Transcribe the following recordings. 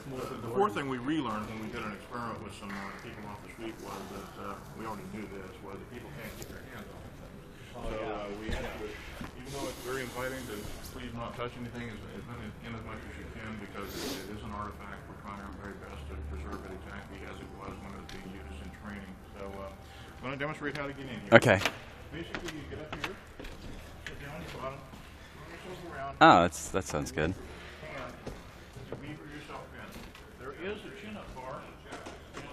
The fourth thing we relearned when we did an experiment with some people off the street was that we already knew this, was that people can't get their hands on things. We had to, even though it's very inviting to please not touch anything in as much as you can, because it is an artifact. We're trying our very best to preserve it exactly as it was when it was being used in training. So I'm going to demonstrate how to get in here. Okay. Basically, you get up here, sit down your bottom, turn yourself around. Oh, that sounds good. There is a chin-up bar.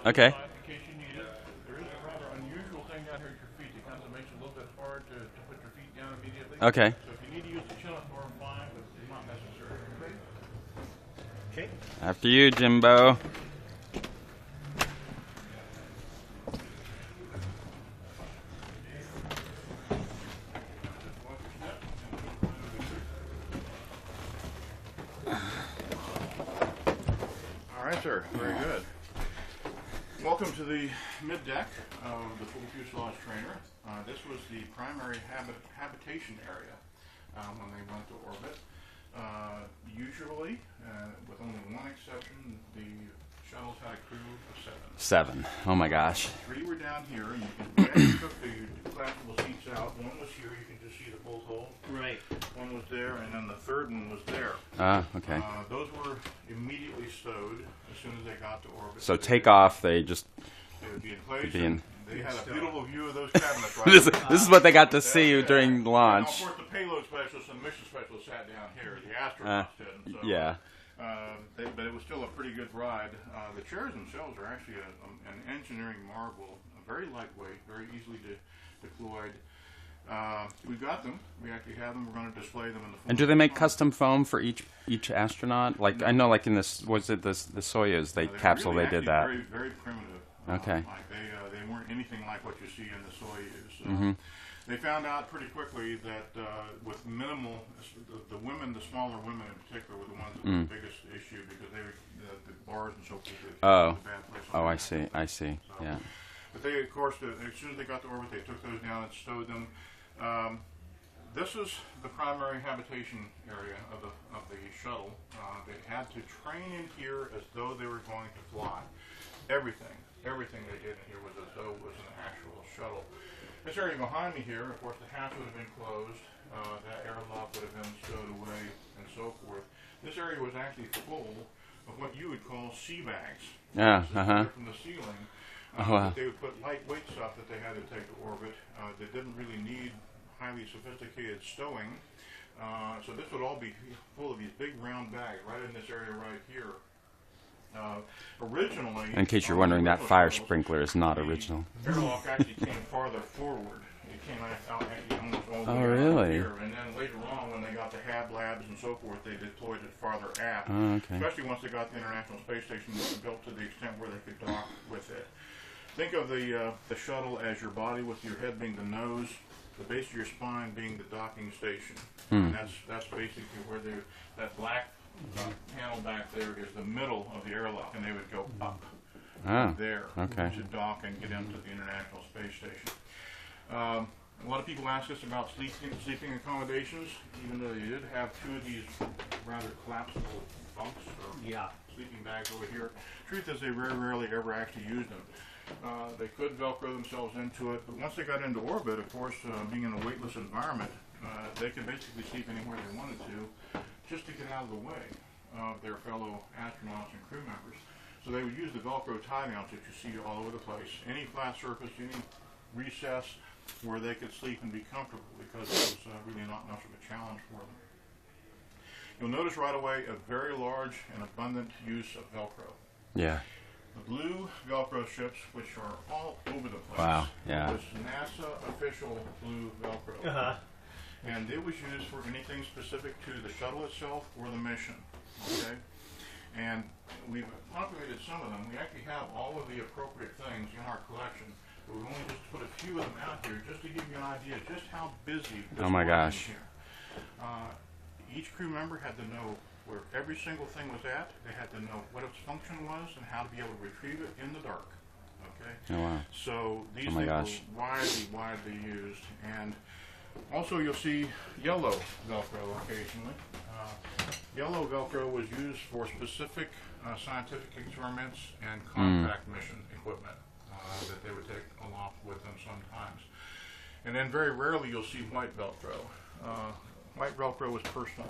Okay. In case you need it. There is a rather unusual thing down here at your feet. It kind of makes it a little bit hard to put your feet down immediately. Okay. So if you need to use the chin-up bar, fine, but it's not necessary. Okay. After you, Jimbo. All right, sir. Very good. Welcome to the mid-deck of the Fuselage Trainer. This was the primary habitation area when they went to orbit. Usually, with only one exception, the shuttles had a crew of 7. 7. Oh my gosh. 3 were down here, and you can took the collapsible seats out. One was here, you can just see the bolt hole. Right. One was there, and then the third one was there. Ah, okay. Those were immediately stowed as soon as they got to orbit. So takeoff, they just They would be in place. They had a beautiful view of those cabinets. Right this is what they got to see during launch. Now, of course, the payload specialists and mission specialists sat down here. The astronauts didn't. So, Yeah. but it was still a pretty good ride. The chairs themselves are actually an engineering marvel. Very lightweight, very easily deployed. We got them. We actually have them. We're going to display them in the. And do they make custom foam for each astronaut? Like I know, like in this, was it the Soyuz capsule? Really they did that. Very, very primitive. Okay. Like they weren't anything like what you see in the Soyuz. They found out pretty quickly that with minimal, the women, the smaller women in particular, were the ones that were the biggest issue, because they were the bars and so forth. Oh. A bad place Oh, I see. I see. So, Yeah. But they, of course, as soon as they got to orbit, they took those down and stowed them. This is the primary habitation area of the shuttle. They had to train in here as though they were going to fly. Everything they did in here was as though it was an actual shuttle. This area behind me here, of course, the hatch would have been closed, that airlock would have been stowed away, and so forth. This area was actually full of what you would call sea bags. Yeah. From the ceiling. Oh, wow. They would put lightweight stuff that they had to take to orbit. They didn't really need highly sophisticated stowing. So this would all be full of these big round bags right in this area right here. Originally, In case you're wondering, that fire sprinkler is not original. The airlock actually came farther forward. It came out almost all the way out really? here. And then later on, when they got the HAB labs and so forth, they deployed it farther aft. Oh, okay. Especially once they got the International Space Station built to the extent where they could dock with it. Think of the shuttle as your body, with your head being the nose, the base of your spine being the docking station. And that's basically where that black panel back there is the middle of the airlock, and they would go up there to dock and get into the International Space Station. A lot of people ask us about sleeping accommodations, even though they did have 2 of these rather collapsible bunks or sleeping bags over here. Truth is, they very rarely ever actually used them. They could Velcro themselves into it, but once they got into orbit, of course, being in a weightless environment, they could basically sleep anywhere they wanted to, just to get out of the way of their fellow astronauts and crew members. So they would use the Velcro tie-downs that you see all over the place. Any flat surface, any recess where they could sleep and be comfortable, because it was really not much of a challenge for them. You'll notice right away a very large and abundant use of Velcro. Yeah. The blue Velcro ships, which are all over the place. Wow, yeah. Was NASA official blue Velcro. And it was used for anything specific to the shuttle itself or the mission. Okay? And we've populated some of them. We actually have all of the appropriate things in our collection, but we've only just put a few of them out here just to give you an idea just how busy this Oh my was gosh. here. Each crew member had to know where every single thing was at. They had to know what its function was and how to be able to retrieve it in the dark. Okay? Oh, wow. So these things were widely used. And also you'll see yellow Velcro occasionally. Yellow Velcro was used for specific scientific experiments and compact mission equipment that they would take aloft with them sometimes. And then very rarely you'll see white Velcro. White Velcro was personal,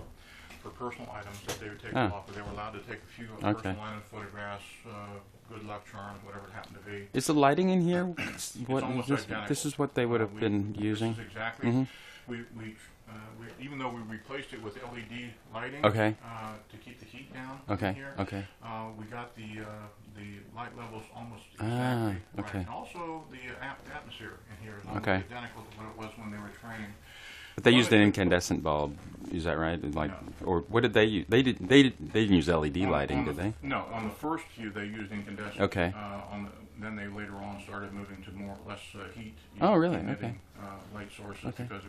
for personal items that they would take aloft, but they were allowed to take a few personal item photographs, good luck charms, whatever it happened to be. Is the lighting in here? What almost this, identical. this is what they would have been using? This is exactly. We even though we replaced it with LED lighting Okay. To keep the heat down Okay. in here, Okay. we got the light levels almost exactly right. Okay. And also the atmosphere in here is almost Okay. identical to what it was when they were training. But they used an incandescent bulb. Is that right? Like, or what did they use? They didn't use LED lighting, did they? No, on the first few they used incandescent. Okay. Then they later on started moving to less heat. Oh, really? Emitting, Okay. light sources Okay. because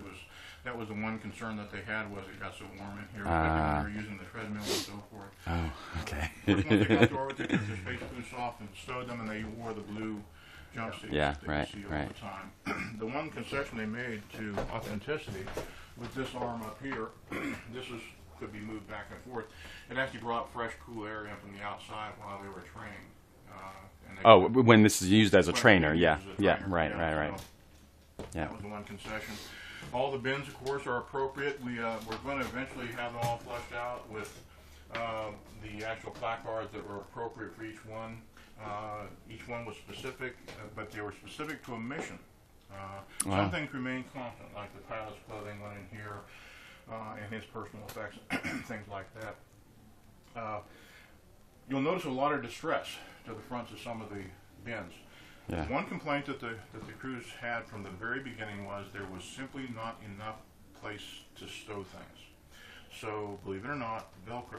that was the one concern that they had was it got so warm in here. They were using the treadmill and so forth. Oh, okay. Once they got to orbit, they took their space boots off and stowed them, and they wore the blue jumpsuits Yeah, that right, you see all right. the time. The one concession they made to authenticity with this arm up here, could be moved back and forth. It actually brought fresh, cool air in from the outside while they were training. Oh, when this is used as a trainer, yeah, yeah, trainer, right, yeah, right, right. so Yeah. That was the one concession. All the bins, of course, are appropriate. We're going to eventually have them all flushed out with the actual placards that were appropriate for each one. Each one was specific, but they were specific to a mission. Some things remain constant, like the pilot's clothing went in here, and his personal effects, things like that. You'll notice a lot of distress to the fronts of some of the bins. Yeah. One complaint that the crews had from the very beginning was there was simply not enough place to stow things. So, believe it or not, duct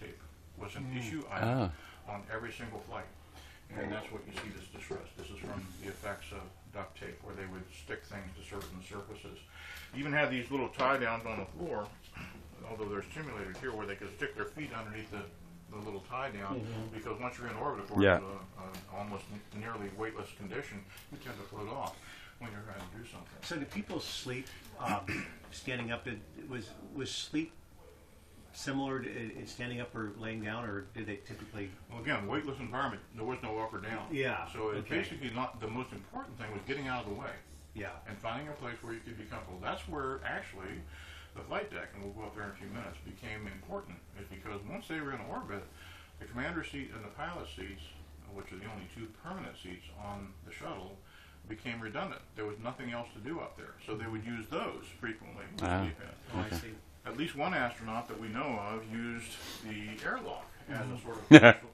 tape was an issue item on every single flight. And that's what you see this distress. This is from the effects of duct tape, where they would stick things to certain surfaces. Even had these little tie downs on the floor, although they're simulated here, where they could stick their feet underneath the little tie down, because once you're in orbit, of course, almost nearly weightless condition, you tend to float off when you're trying to do something. So did people sleep standing up? Was sleep similar to standing up or laying down, or did they typically? Well, again, weightless environment, there was no up or down. Yeah. So it's basically not the most important thing was getting out of the way. Yeah. And finding a place where you could be comfortable. That's where actually the flight deck, and we'll go up there in a few minutes, became important. Is because once they were in orbit, the commander seat and the pilot seats, which are the only two permanent seats on the shuttle, became redundant. There was nothing else to do up there, so they would use those frequently. I see. At least one astronaut that we know of used the airlock as a sort of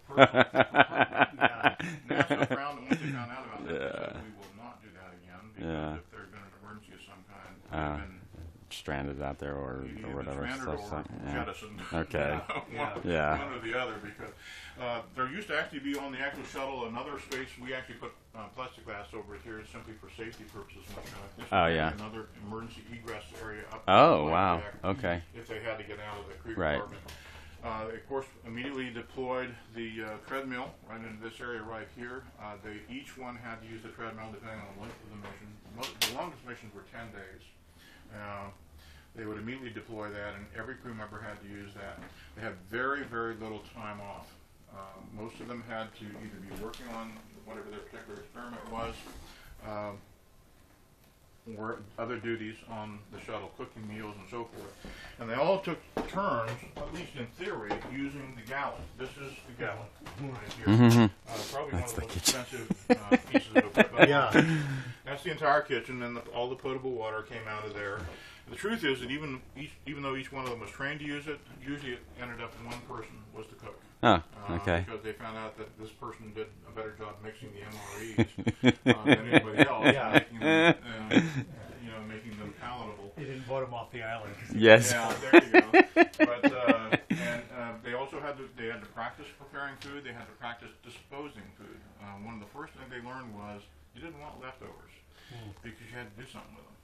personal NASA frowned once they found out about that. They said, we will not do that again because if there's been an emergency of some kind, we've been stranded out there or whatever stuff. Or jettisoned. Okay. One or the other, because there used to actually be on the actual shuttle another space. We actually put plexiglass over it here simply for safety purposes. This another emergency egress area up. Oh, wow. Deck, okay. if they had to get out of the crew compartment. Of course, immediately deployed the treadmill right into this area right here. Each one had to use the treadmill depending on the length of the mission. The longest missions were 10 days. They would immediately deploy that, and every crew member had to use that. They had very, very little time off. Most of them had to either be working on whatever their particular experiment was, or other duties on the shuttle, cooking meals and so forth. And they all took turns, at least in theory, using the gallon. This is the gallon right here. Probably one of the most expensive pieces of equipment. That's the entire kitchen, and all the potable water came out of there. The truth is that even though each one of them was trained to use it, usually it ended up in one person was the cook. Oh, okay. Because they found out that this person did a better job mixing the MREs than anybody else, making them palatable. They didn't vote him off the island. Yes. Yeah, there you go. But they also had to practice preparing food. They had to practice disposing food. One of the first things they learned was you didn't want leftovers because you had to do something with them.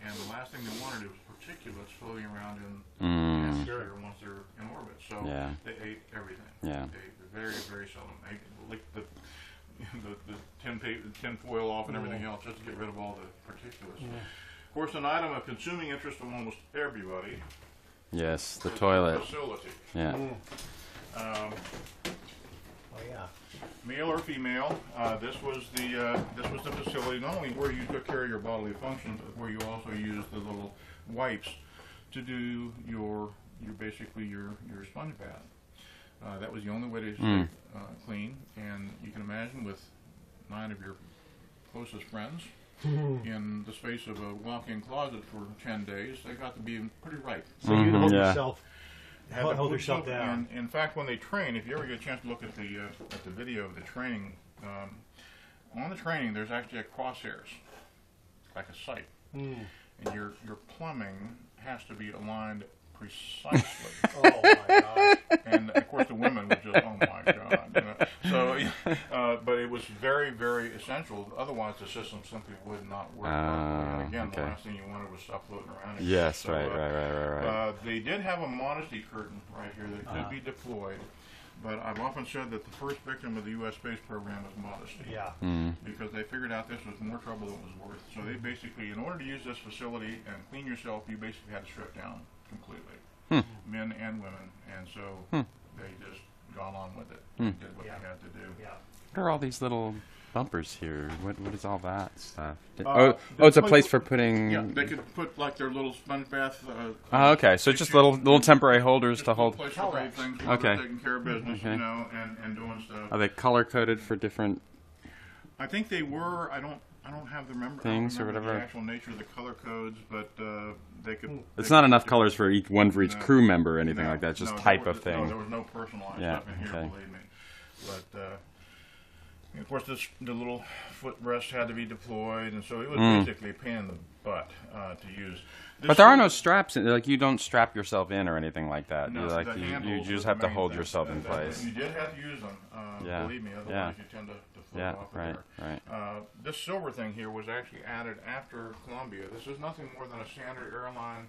And the last thing they wanted was particulates floating around in the atmosphere once they're in orbit. So they ate everything. Yeah. They very, very seldom licked the tin foil off and everything else just to get rid of all the particulates. Of course, an item of consuming interest to almost everybody Yes, the It's a toilet. facility. Yeah. Oh yeah. Male or female, this was the facility, not only where you took care of your bodily functions, but where you also used the little wipes to do your basically your sponge bath. That was the only way to stay clean, and you can imagine with 9 of your closest friends in the space of a walk-in closet for 10 days, they got to be pretty ripe. So you hold yeah. yourself, Had to hold put yourself something- down. In fact, when they train, if you ever get a chance to look at the video of the training, on the training there's actually a crosshairs, like a sight, and your plumbing has to be aligned precisely. Oh my gosh. And of course the women were just, oh my god. You know? So, but it was very, very essential. Otherwise, the system simply would not work. And again, the last thing you wanted was stuff floating around. Yes, So, right. they did have a modesty curtain right here that could be deployed. But I've often said that the first victim of the U.S. space program was modesty. Yeah. Because they figured out this was more trouble than it was worth. So they basically, in order to use this facility and clean yourself, you basically had to strip down completely. Men and women. And so they just got on with it. Did what they had to do. Yeah. What are all these little bumpers here? What is all that stuff? Uh, It's a place for putting. Yeah, they could put like their little sponge bath. Oh, okay. So just little temporary holders just to a little hold. place to hold things while Okay. they're taking care of business, Okay. you know, and doing stuff. Are they color coded for different? I think they were. I don't have the Things or the whatever? actual nature of the color codes, but they could. It's they not could enough do- colors for each No. crew member or anything No, like that. It's just no, type there of was- thing. No, there was no personalized Yeah, stuff in here, okay. believe me. But and of course, the little footrest had to be deployed, and so it was basically a pain in the butt to use. But there are no straps. Like you don't strap yourself in or anything like that. No, Like the you handholds just were have the to main hold thing. yourself in place. You did have to use them, Yeah, believe me, otherwise yeah. you tend to float Yeah, off of right, there. right. This silver thing here was actually added after Columbia. This is nothing more than a standard airline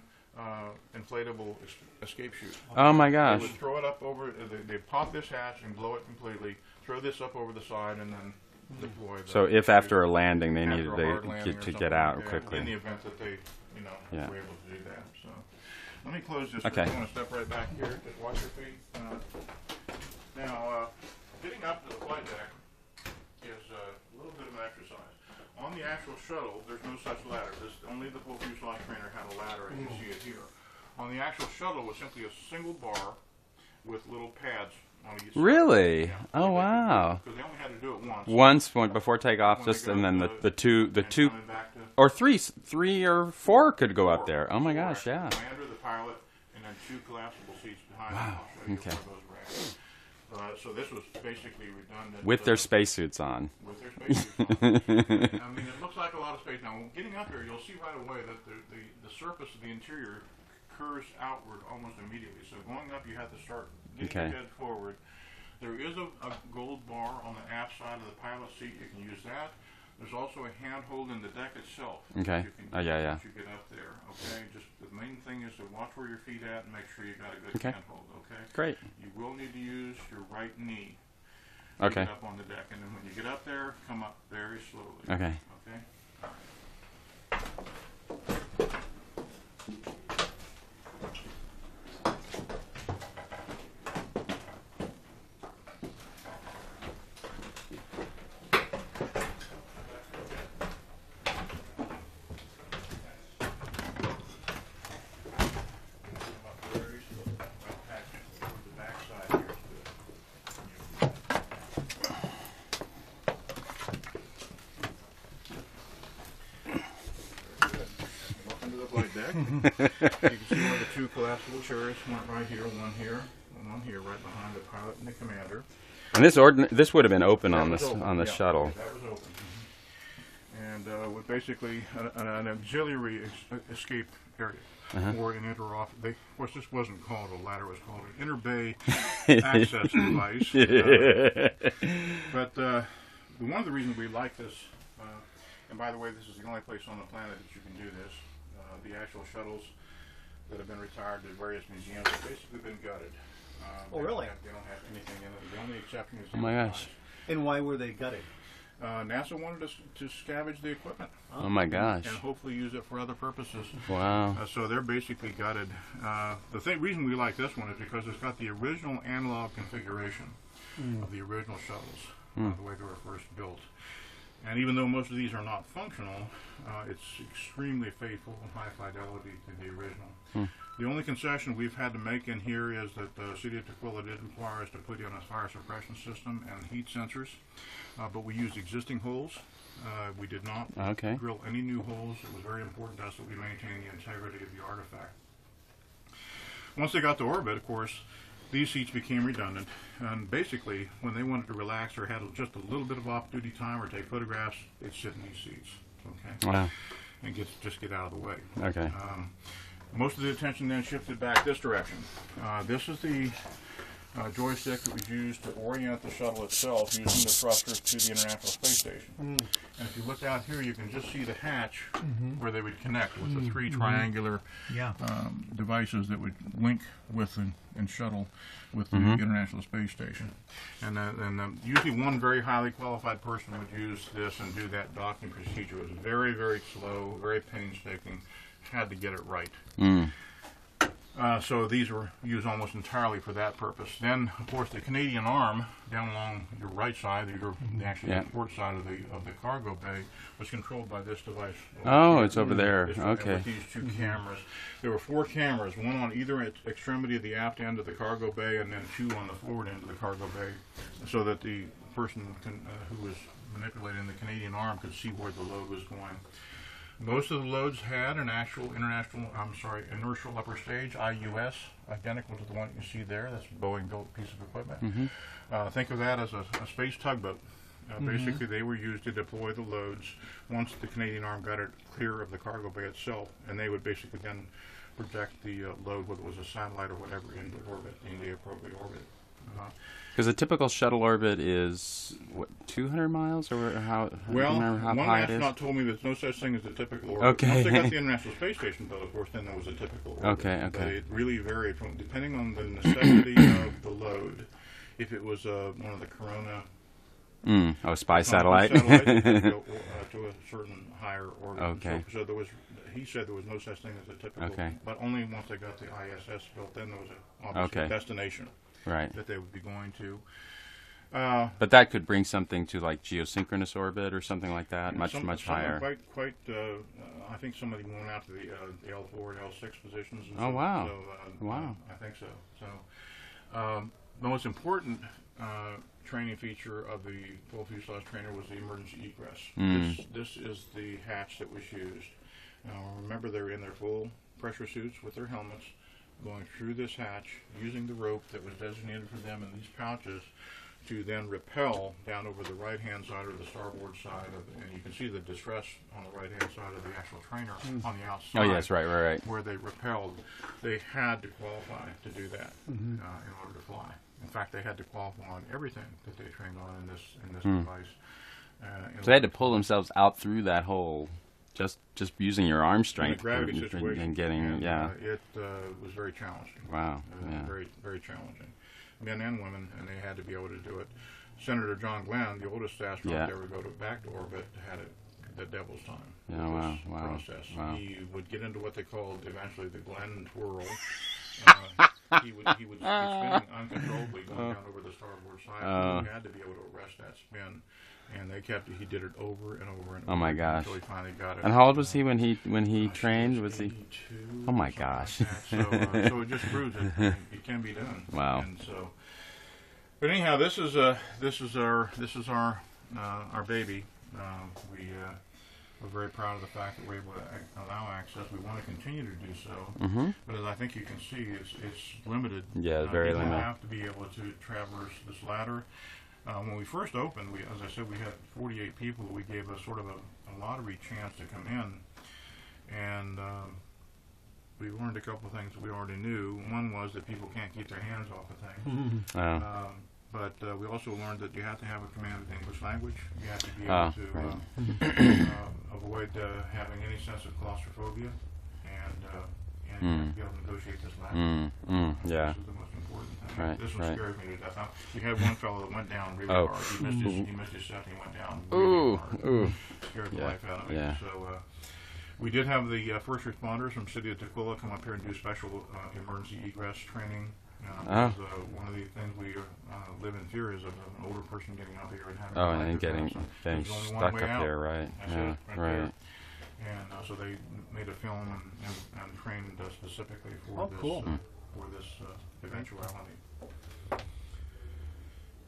inflatable escape chute. Oh my They gosh. would throw it up over, they pop this hatch and blow it completely, throw this up over the side, and then deploy the So if after a landing they after needed a hard landing or to something get out like that, quickly. in the event that they, Yeah. were able to do that. So let me close this. Okay. I'm going to step right back here. Just watch your feet. Now, getting up to the flight deck is a little bit of an exercise. On the actual shuttle, there's no such ladder. Only the full Fuselage Trainer had a ladder, as you see it here. On the actual shuttle was simply a single bar with little pads on each side. Really? Yeah. Oh wow. Because they only had to do it Once before takeoff, When just they and go then to the two and coming back to or three or four could go up four. there. Oh my Four gosh, actually. yeah. Commander, the pilot, and then 2 collapsible seats behind them. I'll show you Okay. where those racks. So this was basically redundant. With their spacesuits on. With their spacesuits on. I mean, it looks like a lot of space. Now, getting up here, you'll see right away that the surface of the interior curves outward almost immediately. So going up, you have to start getting Okay. your head forward. There is a gold bar on the aft side of the pilot seat. You can use that. There's also a handhold in the deck itself. Okay. You can Oh, yeah, yeah. Once you get up there, okay? Just the main thing is to watch where your feet at and make sure you got a good Okay. handhold, okay? Great. You will need to use your right knee Okay. to get up on the deck. And then when you get up there, come up very slowly. Okay. Okay? All right. Very slowly. Toward the back side here is good. Welcome to the flight deck. You can see one of the 2 collapsible chairs, one right here, one here, and one here, right behind the pilot and the commander. And this would have been open That on was this open, on the yeah, shuttle. That was open. And with basically an auxiliary escape area. Or an inter-off. Of course, this wasn't called a ladder; it was called an inter-bay access device. But one of the reasons we like this, and by the way, this is the only place on the planet that you can do this. The actual shuttles that have been retired to various museums have basically been gutted. Oh, really? They don't have anything in it. The only exception is Oh my gosh. And why were they gutted? NASA wanted to scavenge the equipment. Oh my gosh. And hopefully use it for other purposes. Wow. So they're basically gutted. The reason we like this one is because it's got the original analog configuration of the original shuttles, the way they were first built. And even though most of these are not functional, it's extremely faithful and high fidelity to the original. The only concession we've had to make in here is that the city of Tukwila did require us to put in a fire suppression system and heat sensors, but we used existing holes. We did not drill any new holes. It was very important to us that we maintain the integrity of the artifact. Once they got to orbit, of course, these seats became redundant, and basically, when they wanted to relax or had just a little bit of off-duty time or take photographs, they'd sit in these seats, Wow. and just get out of the way. Okay. Most of the attention then shifted back this direction. This is the joystick that was used to orient the shuttle itself using the thrusters to the International Space Station. And if you look out here, you can just see the hatch where they would connect with the three triangular devices that would link with and shuttle with the International Space Station. And usually one very highly qualified person would use this and do that docking procedure. It was very, very slow, very painstaking. Had to get it right. So these were used almost entirely for that purpose. Then, of course, the Canadian arm down along your right side, actually the port side of the cargo bay, was controlled by this device. Oh, it's over there. Okay. With these two cameras. There were 4 cameras, one on either extremity of the aft end of the cargo bay, and then 2 on the forward end of the cargo bay, so that the person who was manipulating the Canadian arm could see where the load was going. Most of the loads had an actual inertial upper stage, IUS, identical to the one you see there. That's a Boeing built piece of equipment. Think of that as a space tugboat. Basically, they were used to deploy the loads once the Canadian arm got it clear of the cargo bay itself, and they would basically then project the load, whether it was a satellite or whatever, into orbit, in the appropriate orbit. Because a typical shuttle orbit is, what, 200 miles? Or how, well, do you remember how one high it is? astronaut told me there's no such thing as a typical orbit. Okay. Once they got the International Space Station built, of course, then there was a typical orbit. Okay. But it really varied depending on the necessity of the load. If it was one of the Corona... spy satellite. It could go to a certain higher orbit. Okay. So he said there was no such thing as a typical, but only once they got the ISS built, then there was obviously a destination. Right. That they would be going to. But that could bring something to like geosynchronous orbit or something like that, much higher. Quite. I think some of them went out to the L4 and L6 positions. And wow! So, wow! I think so. So the most important training feature of the full fuselage trainer was the emergency egress. This is the hatch that was used. Now remember, they're in their full pressure suits with their helmets, going through this hatch, using the rope that was designated for them in these pouches to then rappel down over the right-hand side or the starboard side, and you can see the distress on the right-hand side of the actual trainer on the outside. Oh, yes, right. Where they rappelled. They had to qualify to do that in order to fly. In fact, they had to qualify on everything that they trained on in this device. So they had to pull themselves out through that hole. Just using your arm strength gravity situation, and getting it was very challenging. Wow, very, very challenging. Men and women, and they had to be able to do it. Senator John Glenn, the oldest astronaut that ever go back to orbit, had it the devil's time. Wow. Process. Wow. He would get into what they called eventually the Glenn twirl. He would be spinning uncontrollably going down over the starboard side. He had to be able to arrest that spin. And he did it over and over and over. Oh my gosh! Until he finally got it. And how old was he when he trained? Was he? 82, Oh my gosh! Like so it just proves that it can be done. Wow. And so, but anyhow, this is our baby. We're very proud of the fact that we're able to allow access. We want to continue to do so. But as I think you can see, it's limited. Yeah, very limited. We have to be able to traverse this ladder. When we first opened, as I said, we had 48 people. We gave a sort of a lottery chance to come in, and we learned a couple of things that we already knew. One was that people can't keep their hands off of things. But we also learned that you have to have a command of English language. You have to be able to avoid having any sense of claustrophobia, and you have to be able to negotiate this ladder. This is the most important thing. right, This one right. scares me to death. We had one fellow that went down really Oh. hard. He missed his set. He went down really hard. Ooh. Scared the Yeah, life out of me. yeah. So we did have the first responders from City of Tukwila come up here and do special emergency egress training. Because, one of the things we live in fear is of an older person getting up here and having Oh, a life and getting defense. There's only one stuck way up out. there, right? That's Yeah, it, right. there. And so they made a film and trained specifically for this eventuality.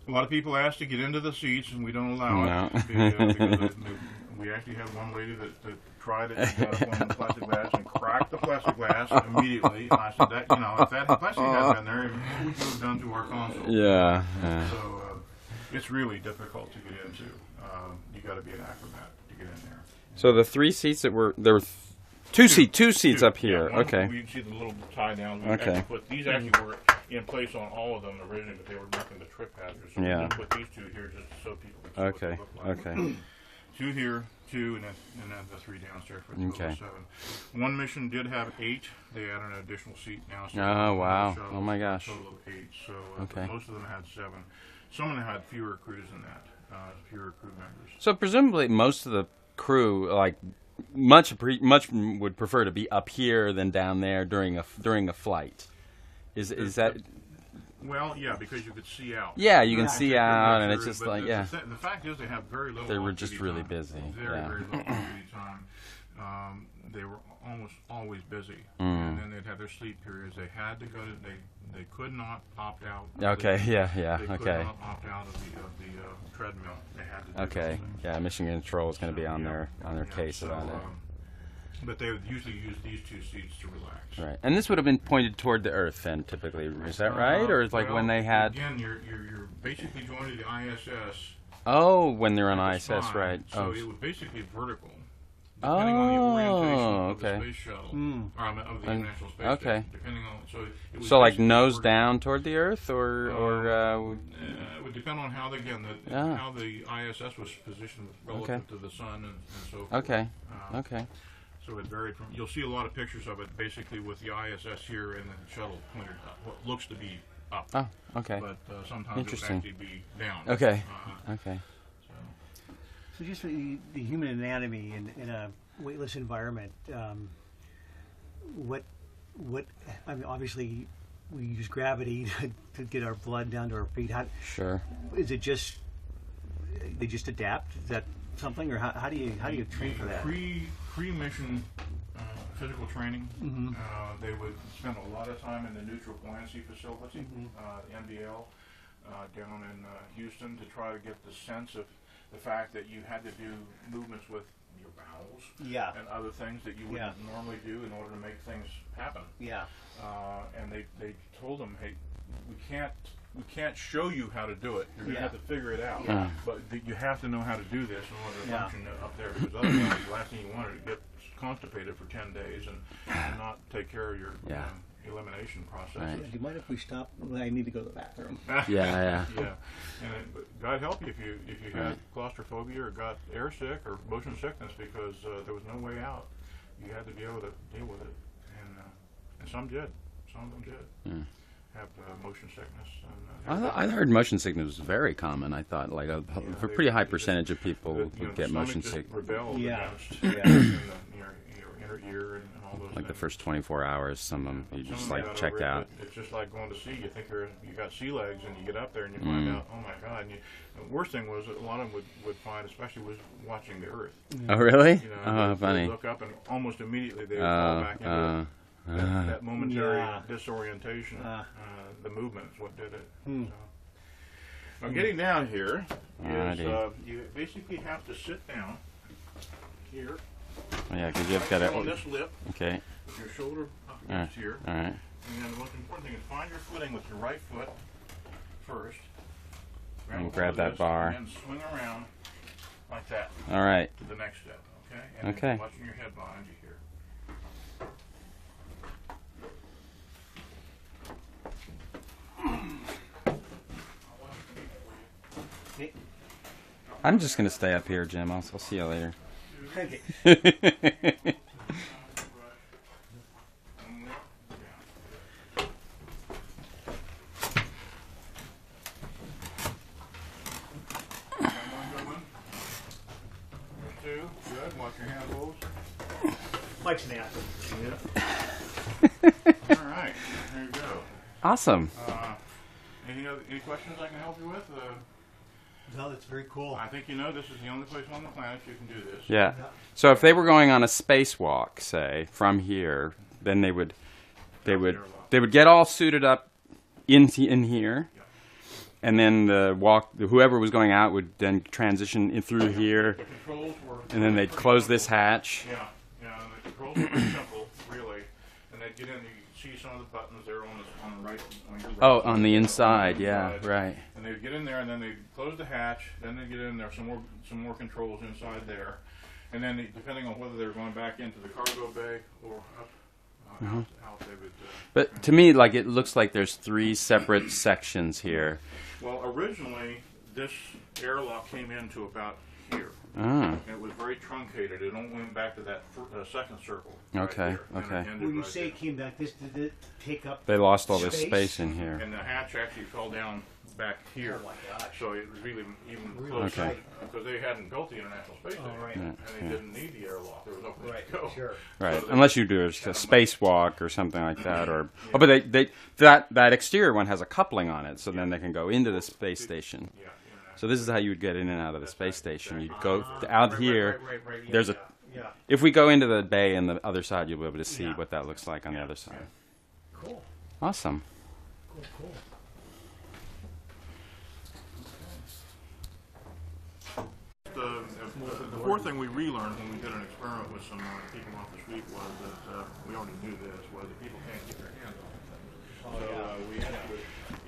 A lot of people ask to get into the seats, and we don't allow it. Because we actually had one lady that tried it and got up on the plastic glass and cracked the plastic glass immediately. And I said, that, if that plastic had been there, what would you have done to our console? Yeah. So it's really difficult to get into. You got to be an acrobat to get in there. So the 3 seats that were there were two seats up here. Yeah, Okay. You can see the little tie down. We Okay. actually put these were in place on all of them originally, but they were making the trip hazard. So Yeah. we put these 2 here just so people can see what they Okay. look like. Okay. 2 here, 2, and then the 3 downstairs for a total Okay. of 7. One mission did have 8. They added an additional seat now. So Oh, wow. shuttle, Oh, my gosh. A total of 8. So Okay. most of them had 7. Some of them had fewer crews than that. Fewer crew members. So presumably most of the crew, like much would prefer to be up here than down there during a flight. Is that? Well, yeah, because you could see out. Yeah, you can see out, and it's just But like the, yeah. The fact is, they have very little. They were off-duty just really time. busy. Very, Yeah. very little off-duty time. They were almost always busy, Mm. and then they'd have their sleep periods. They had to go to. They could not opt out. Okay. Yeah. Yeah. They could Okay. not opt out of the treadmill. They had to. Do Okay. those things. Yeah. Mission Control is going to be on their Yeah, case so, about it. But they would usually use these 2 seats to relax. Right. And this would have been pointed toward the Earth then, typically. Is that right? Or it's like when they had? Again, you're basically going to the ISS. Oh, when they're on at the ISS, spine, right? So Oh. it was basically vertical. Depending on the orientation of okay. the space shuttle, or of the International Space okay. Station, depending on it was So like basically nose vertical. down toward the Earth, or It would depend on how how the ISS was positioned relative to the sun and so forth. okay, Uh, okay. So it varied from. You'll see a lot of pictures of it, basically with the ISS here and the shuttle pointed up, what looks to be up, Oh, okay, but sometimes it would Interesting. actually be down. okay, Uh-huh. okay. So just the human anatomy in a weightless environment, what I mean, obviously we use gravity to get our blood down to our feet. How Sure. is it? Just they just adapt? Is that something, or how do you train for that? Pre-mission physical training, they would spend a lot of time in the neutral buoyancy facility, the NBL, down in Houston, to try to get the sense of the fact that you had to do movements with your bowels and other things that you wouldn't normally do in order to make things happen. And they told them, hey, we can't show you how to do it. You're going to have to figure it out. But you have to know how to do this in order to function up there, because otherwise the last thing you want is to get constipated for 10 days and not take care of your elimination processes. Right. Do you mind if we stop? I need to go to the bathroom. Yeah. And but God help you if you had claustrophobia or got air sick or motion sickness, because there was no way out. You had to be able to deal with it, and some did. Some of them did have motion sickness. And, I heard motion sickness was very common. I thought like a pretty high percentage of people would get motion sick. Rebelled against Yeah. your inner ear and all those Like the things. first 24 hours, some of them you Some just of them like got checked over it, out. but it's just like going to sea. You think you got sea legs, and you get up there and you find out, oh my God. And the worst thing was that a lot of them would find, especially was watching the Earth. Oh really? You know, Oh, they'd funny. look up and almost immediately they would fall back into that momentary disorientation. The movement is what did it. So. Now getting down here is you basically have to sit down here Yeah, because you've got on to. this lip Okay. with your shoulder up against here. All right. And then the most important thing is find your footing with your right foot first. And grab hold that this, bar. And then swing around like that All right. to the next step. Okay. And Okay. then watching your head behind you here. I'm just gonna stay up here, Jim. I'll see you later. Okay. Watch your hand holes. Mike's an athlete. Yeah. All right. There you go. Awesome. Any questions I can help you with? No, that's very cool. I think you know this is the only place on the planet you can do this. Yeah. So if they were going on a spacewalk, say, from here, then they would get all suited up in here. And then whoever was going out would then transition in through here, The controls were and then they'd close this hatch. Yeah, the controls were pretty simple, really. And they'd get in, you see some of the buttons there on the right. Oh, on the inside, yeah, right. And they'd get in there, and then they'd close the hatch. Then they'd get in there, some more controls inside there. And then, depending on whether they were going back into the cargo bay or up, out, they would. But to me, like, it looks like there's 3 separate sections here. Well, originally, this airlock came into about here. Ah. And it was very truncated. It only went back to that second circle. Right Okay, here, and okay. it ended When you right say there. it came back, did it take up? They lost all this Space? space in here. And the hatch actually fell down back here. Oh my gosh. So it was really even Really closer. Okay. Because they hadn't built the International Space Station. Oh, right. And they Yeah. didn't need the airlock. There was no place to go. Sure. Right, So they- unless you do a spacewalk or something like that, or oh, but that exterior one has a coupling on it, so then they can go into the space station. Yeah, So this is how you would get in and out of the space station. You'd go out here. Right. Yeah, There's a. Yeah. If we go into the bay and the other side, you'll be able to see Yeah. what that looks like on the other side. Cool. Awesome. Cool. The fourth thing we relearned when we did an experiment with some people off the street was that we already knew this, was that people can't get their hands on things. We have to,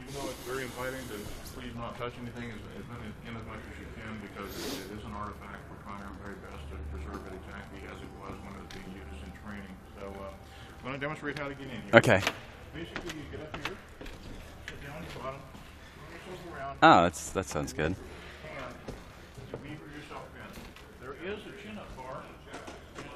even though it's very inviting to please not touch anything in as much as you can, because it is an artifact. We're trying our very best to preserve it exactly as it was when it was being used in training. So I'm going to demonstrate how to get in here. Okay. Basically, you get up here, sit down at the bottom, roll yourself around. Oh, that sounds good. And you beaver yourself in. There is a chin-up bar.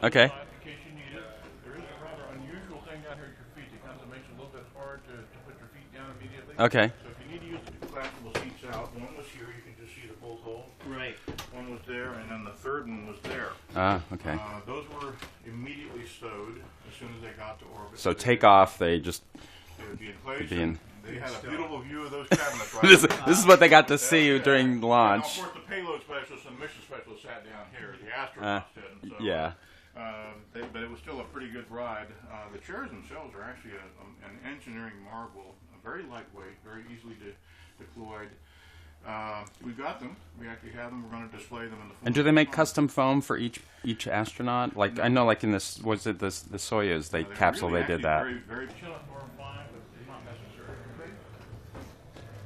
Okay. In case you need it. There is a rather unusual thing down here at your feet that kind of makes it a little bit hard to put your feet down immediately. Okay. So if you need to use the two collapsible seats out, one was here, you can just see the bolt hole. Right. One was there, and then the third one was there. Ah, okay. Those were immediately stowed as soon as they got to orbit. So take off. They just. They would be in place. Be in. They had a beautiful view of those cabinets right This is what they got to see during Now, launch. of course, the payload specialist and the mission specialist sat down here. The astronauts didn't. So, Yeah. but it was still a pretty good ride. The chairs themselves are actually an engineering marvel. Very lightweight, very easily deployed. We've got them. We actually have them. We're going to display them in the. And do they make custom foam for each astronaut? Like I know, like in this, was it the Soyuz? They capsule. Really They did that. Very, very chill for flying, but not necessary.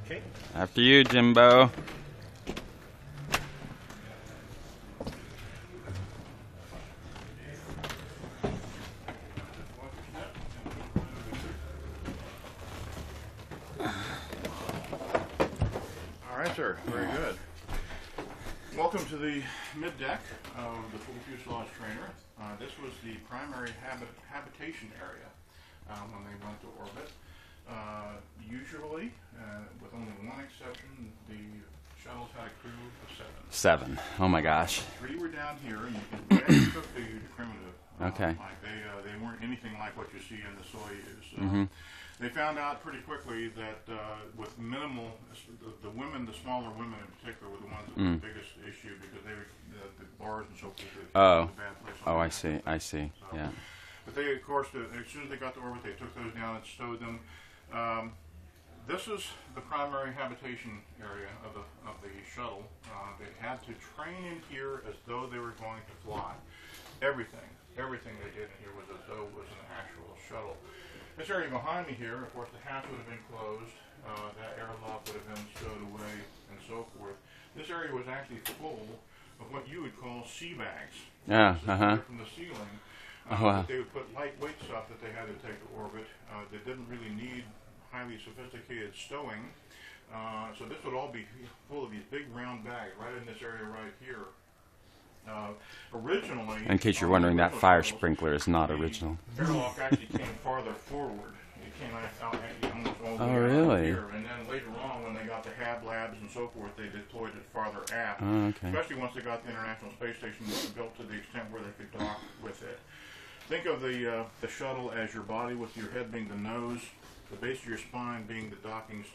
Okay. After you, Jimbo. All right, sir. Very good. Welcome to the mid-deck of the full fuselage trainer. This was the primary habitation area when they went to orbit. Usually, with only one exception, the shuttles had a crew of 7. 7. Oh my gosh. 3 were down here, and we actually took the primitive. Okay. They weren't anything like what you see in the Soyuz. They found out pretty quickly that with minimal, the women, the smaller women in particular, were the ones that were the biggest issue because they were the bars and so forth. Oh. Was a bad place Oh, on I see. I see. So, Yeah. But they, of course, as soon as they got to orbit, they took those down and stowed them. This is the primary habitation area of the shuttle. They had to train in here as though they were going to fly. Everything they did in here was as though it was an actual shuttle. This area behind me here, of course, the hatch would have been closed. That airlock would have been stowed away, and so forth. This area was actually full of what you would call sea bags. Yeah. From the ceiling. Oh, wow. They would put lightweight stuff that they had to take to orbit. They didn't really need highly sophisticated stowing. So this would all be full of these big round bags right in this area right here. Originally, In case you're wondering, that fire sprinkler is not original. The airlock actually came farther forward. It came out almost all the way out really? here. And then later on, when they got the HAB labs labs and so forth, they deployed it farther aft. Oh, okay. Especially once they got the International Space Station built to the extent where they could dock with it. Think of the shuttle as your body with your head being the nose, the base of your spine being the docking station.